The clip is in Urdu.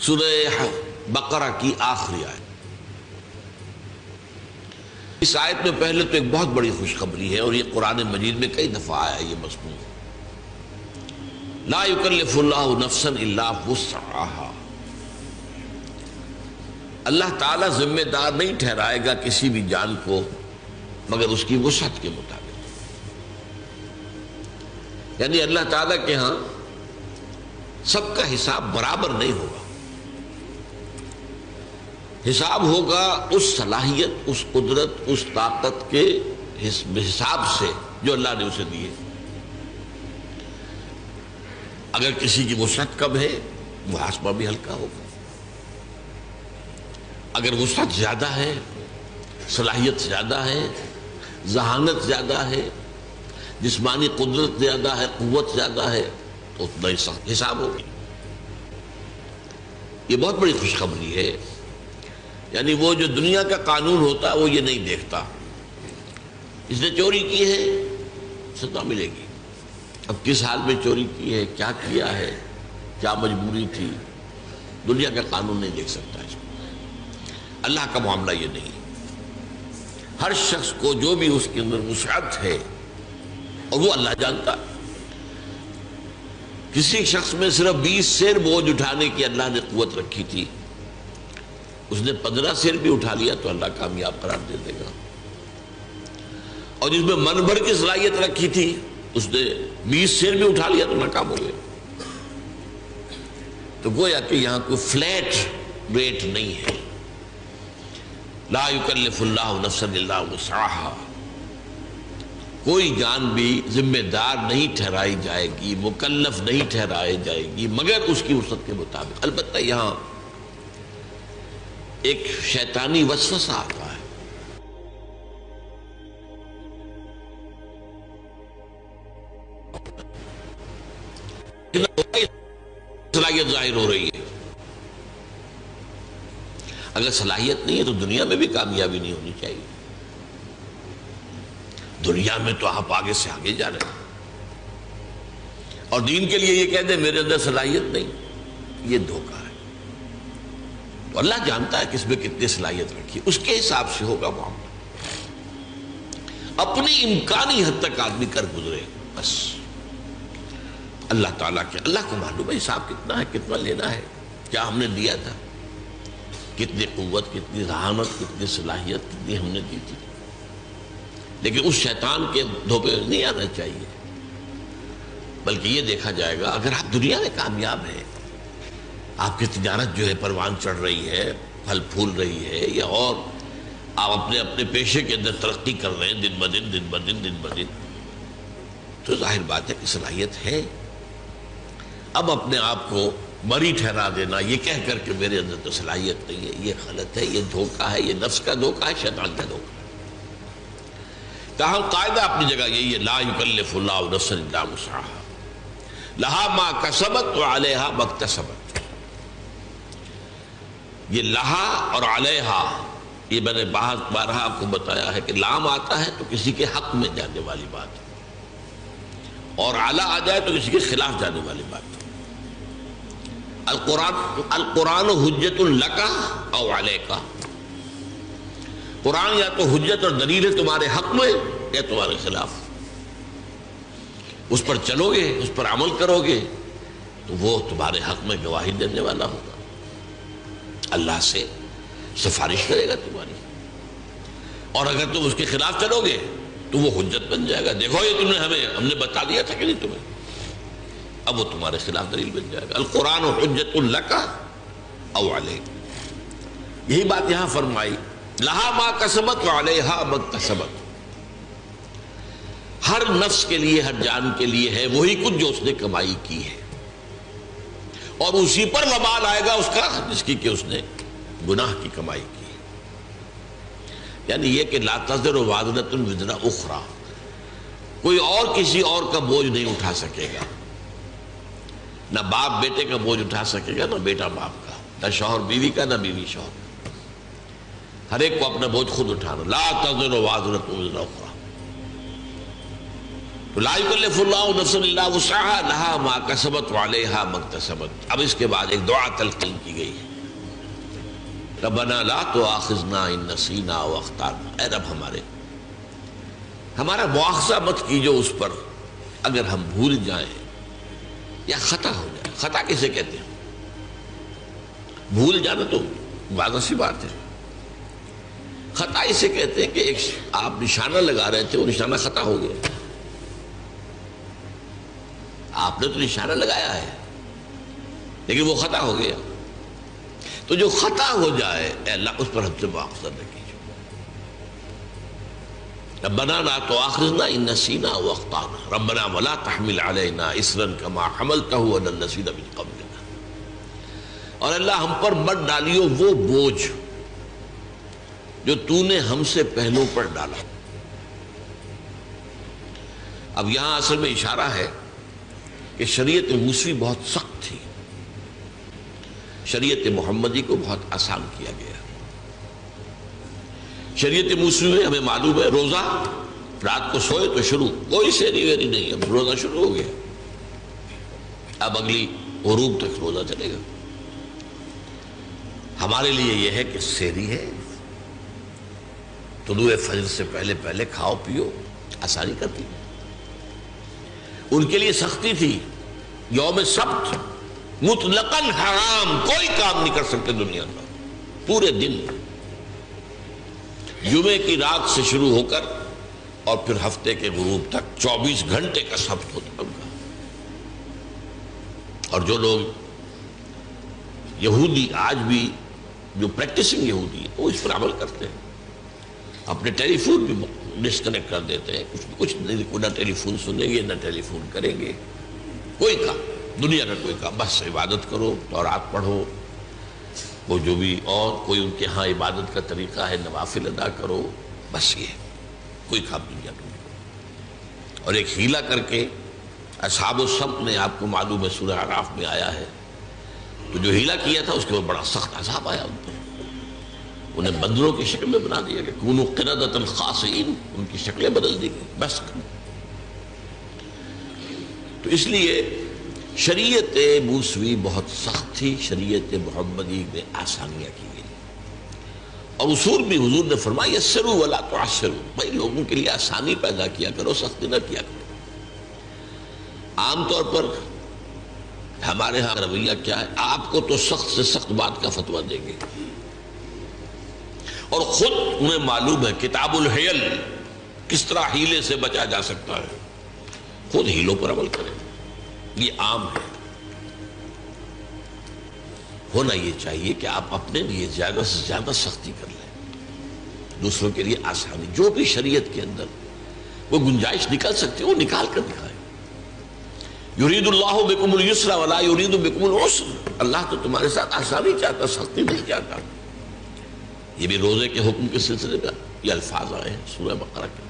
سورہ بقرہ کی آخری آیت۔ اس آیت میں پہلے تو ایک بہت بڑی خوشخبری ہے، اور یہ قرآن مجید میں کئی دفعہ آیا ہے یہ مضمون۔ لا یکلف اللہ نفسا الا وسعہا، اللہ تعالیٰ ذمہ دار نہیں ٹھہرائے گا کسی بھی جان کو مگر اس کی وسعت کے مطابق۔ یعنی اللہ تعالیٰ کے ہاں سب کا حساب برابر نہیں ہوگا، حساب ہوگا اس صلاحیت، اس قدرت، اس طاقت کے حساب سے جو اللہ نے اسے دی ہے۔ اگر کسی کی وسعت کم ہے محاسبہ بھی ہلکا ہوگا، اگر وسعت زیادہ ہے، صلاحیت زیادہ ہے، ذہانت زیادہ ہے، جسمانی قدرت زیادہ ہے، قوت زیادہ ہے، تو اتنا ہی سخت حساب ہوگی۔ یہ بہت بڑی خوشخبری ہے۔ یعنی وہ جو دنیا کا قانون ہوتا ہے وہ یہ نہیں دیکھتا، اس نے چوری کی ہے سزا ملے گی، اب کس حال میں چوری کی ہے، کیا کیا ہے، کیا مجبوری تھی، دنیا کا قانون نہیں دیکھ سکتا اس کو۔ اللہ کا معاملہ یہ نہیں، ہر شخص کو جو بھی اس کے اندر وسعت ہے اور وہ اللہ جانتا ہے۔ کسی شخص میں صرف 20 سیر بوجھ اٹھانے کی اللہ نے قوت رکھی تھی، اس نے 15 سیر بھی اٹھا لیا تو اللہ کامیاب قرار دے دے گا، اور جس میں من بھر کی صلاحیت رکھی تھی اس نے 20 سیر بھی اٹھا لیا تو ناکام ہو گیا۔ تو گویا کہ یہاں کوئی فلیٹ ریٹ نہیں ہے۔ لا یکلف اللہ نفسا الا وسعہا، کوئی جان بھی ذمہ دار نہیں ٹھہرائی جائے گی، مکلف نہیں ٹھہرائی جائے گی مگر اس کی وسعت کے مطابق۔ البتہ یہاں ایک شیطانی وسوسہ آتا ہے، صلاحیت ظاہر ہو رہی ہے۔ اگر صلاحیت نہیں ہے تو دنیا میں بھی کامیابی نہیں ہونی چاہیے۔ دنیا میں تو آپ آگے سے آگے جا رہے ہیں، اور دین کے لیے یہ کہہ دیں میرے اندر صلاحیت نہیں، یہ دھوکہ ہے۔ تو اللہ جانتا ہے کس میں کتنی صلاحیت رکھی، اس کے حساب سے ہوگا معاملہ۔ اپنی امکانی حد تک آدمی کر گزرے بس، اللہ تعالیٰ کے اللہ کو معلوم ہے حساب کتنا ہے، کتنا لینا ہے، کیا ہم نے دیا تھا، کتنی قوت، کتنی ذہانت، کتنی صلاحیت کتنی ہم نے دی تھی۔ لیکن اس شیطان کے دھوکے نہیں آنا چاہیے، بلکہ یہ دیکھا جائے گا اگر آپ دنیا میں کامیاب ہیں، آپ کی تجارت جو ہے پروان چڑھ رہی ہے، پھل پھول رہی ہے، یا اور آپ اپنے پیشے کے اندر ترقی کر رہے ہیں دن بدن، تو ظاہر بات ہے کہ صلاحیت ہے۔ اب اپنے آپ کو مری ٹھہرا دینا یہ کہہ کر کہ میرے اندر تو صلاحیت نہیں ہے، یہ غلط ہے، یہ دھوکہ ہے، یہ نفس کا دھوکہ ہے، شیطان کا دھوکہ ہے۔ تاہم قاعدہ اپنی جگہ یہی ہے، لا یکلف اللہ نفسا الا وسعہا لہا ما کسبت وعلیہا ما اکتسبت۔ یہ لہا اور علیہا، یہ میں نے بارہا آپ کو بتایا ہے کہ لام آتا ہے تو کسی کے حق میں جانے والی بات ہے، اور علی آ جائے تو کسی کے خلاف جانے والی بات ہے۔ القرآن حجت لک او علیک، قرآن یا تو حجت اور دلیل ہے تمہارے حق میں یا تمہارے خلاف، اس پر چلو گے، اس پر عمل کرو گے تو وہ تمہارے حق میں گواہی دینے والا ہوگا، اللہ سے سفارش کرے گا تمہاری، اور اگر تم اس کے خلاف چلو گے تو وہ حجت بن جائے گا، دیکھو یہ ہم نے بتا دیا تھا کہ نہیں تمہیں، اب وہ تمہارے خلاف دلیل بن جائے گا۔ القرآن حجت لک او علیک، یہی بات یہاں فرمائی، لہا ما کسبت وعلیہا ما اکتسبت۔ ہر نفس کے لیے، ہر جان کے لیے ہے وہی کچھ جو اس نے کمائی کی ہے، اور اسی پر وبال آئے گا اس کا جس کی کہ اس نے گناہ کی کمائی کی۔ یعنی یہ کہ لا تزر وازرۃ وزر اخری، کوئی اور کسی اور کا بوجھ نہیں اٹھا سکے گا، نہ باپ بیٹے کا بوجھ اٹھا سکے گا، نہ بیٹا باپ کا، نہ شوہر بیوی کا، نہ بیوی شوہر کا۔ ہر ایک کو اپنا بوجھ خود اٹھانا، لا تزر وازرۃ وزر اخری۔ تو لا یکلف اللہ نفسا الا وسعها لها ما کسبت وعلیہا ما اکتسبت. اب اس کے بعد ایک دعا تلقین کی گئی ہے، ربنا لا تؤاخذنا ان نسینا او اخطانا. اے رب ہمارا مواخذہ مت کیجو اس پر اگر ہم بھول جائیں یا خطا ہو جائے. خطا کسے کہتے ہیں؟ بھول جانا تو واضح سی بات ہے. خطا اسے کہتے ہیں کہ ایک آپ نشانہ لگا رہے تھے، وہ نشانہ خطا ہو گیا. آپ نے تو نشانہ لگایا ہے لیکن وہ خطا ہو گیا. تو جو خطا ہو جائے اے اللہ اس پر ہم سے مواخذہ نہ کیجیے. ربنا لا تؤاخذنا ان نسینا او اخطانا ربنا ولا تحمل علینا اصرا کما حملته علی الذین من قبلنا. اور اللہ ہم پر مت ڈالیو وہ بوجھ جو تو نے ہم سے پہلوں پر ڈالا. اب یہاں اصل میں اشارہ ہے کہ شریعت موسوی بہت سخت تھی، شریعت محمدی کو بہت آسان کیا گیا. شریعت موسوی میں ہمیں معلوم ہے روزہ رات کو سوئے تو شروع، کوئی سحری ویری نہیں، اب روزہ شروع ہو گیا، اب اگلی غروب تک روزہ چلے گا. ہمارے لیے یہ ہے کہ سحری ہے، طلوع فجر سے پہلے پہلے کھاؤ پیو، آسانی کرتی. ان کے لیے سختی تھی، یوم سبت مطلقاً حرام، کوئی کام نہیں کر سکتے دنیا میں پورے دن، جمعے کی رات سے شروع ہو کر اور پھر ہفتے کے غروب تک 24 گھنٹے کا سبت ہوتا ان کا. اور جو لوگ یہودی آج بھی جو پریکٹسنگ یہودی ہے وہ اس پر عمل کرتے ہیں، اپنے ٹیلی فون بھی ڈسکنیکٹ کر دیتے ہیں، کچھ نہ ٹیلی فون سنیں گے نہ ٹیلی فون کریں گے، کوئی کام دنیا کا کوئی کام، بس عبادت کرو، تورات پڑھو، وہ جو بھی اور کوئی ان کے ہاں عبادت کا طریقہ ہے نوافل ادا کرو، بس یہ کوئی کام دنیا کا نہیں. اور ایک ہیلا کر کے اصحاب السبت نے، آپ کو معلوم ہے سورہ اعراف میں آیا ہے، تو جو ہیلا کیا تھا اس کے بعد بڑا سخت عذاب آیا ان پر، انہیں بندروں کی شکل میں بنا دیا کہ کونوا قردۃ خاسئین، ان کی شکلیں بدل دی گئی. بس تو اس لیے شریعت موسوی بہت سخت تھی، شریعت محمدی میں آسانیاں کی گئی. اور اصول بھی حضور نے فرمایا یسروا ولا تعسروا، بھائی لوگوں کے لیے آسانی پیدا کیا کرو، سختی نہ کیا کرو. عام طور پر ہمارے ہاں رویہ کیا ہے، آپ کو تو سخت سے سخت بات کا فتویٰ دیں گے، اور خود انہیں معلوم ہے کتاب الحیل کس طرح ہیلے سے بچا جا سکتا ہے، خود ہیلوں پر عمل کریں. یہ عام ہے. ہونا یہ چاہیے کہ آپ اپنے لیے زیادہ سے زیادہ سختی کر لیں، دوسروں کے لیے آسانی، جو بھی شریعت کے اندر وہ گنجائش نکل سکتی ہے وہ نکال کر دکھائیں. یرید اللہ بکم الیسر ولا یرید بکم العسر، اللہ تو تمہارے ساتھ آسانی چاہتا، سختی نہیں چاہتا. یہ بھی روزے کے حکم کے سلسلے میں یہ الفاظ آئے ہیں سورہ بقرہ کے.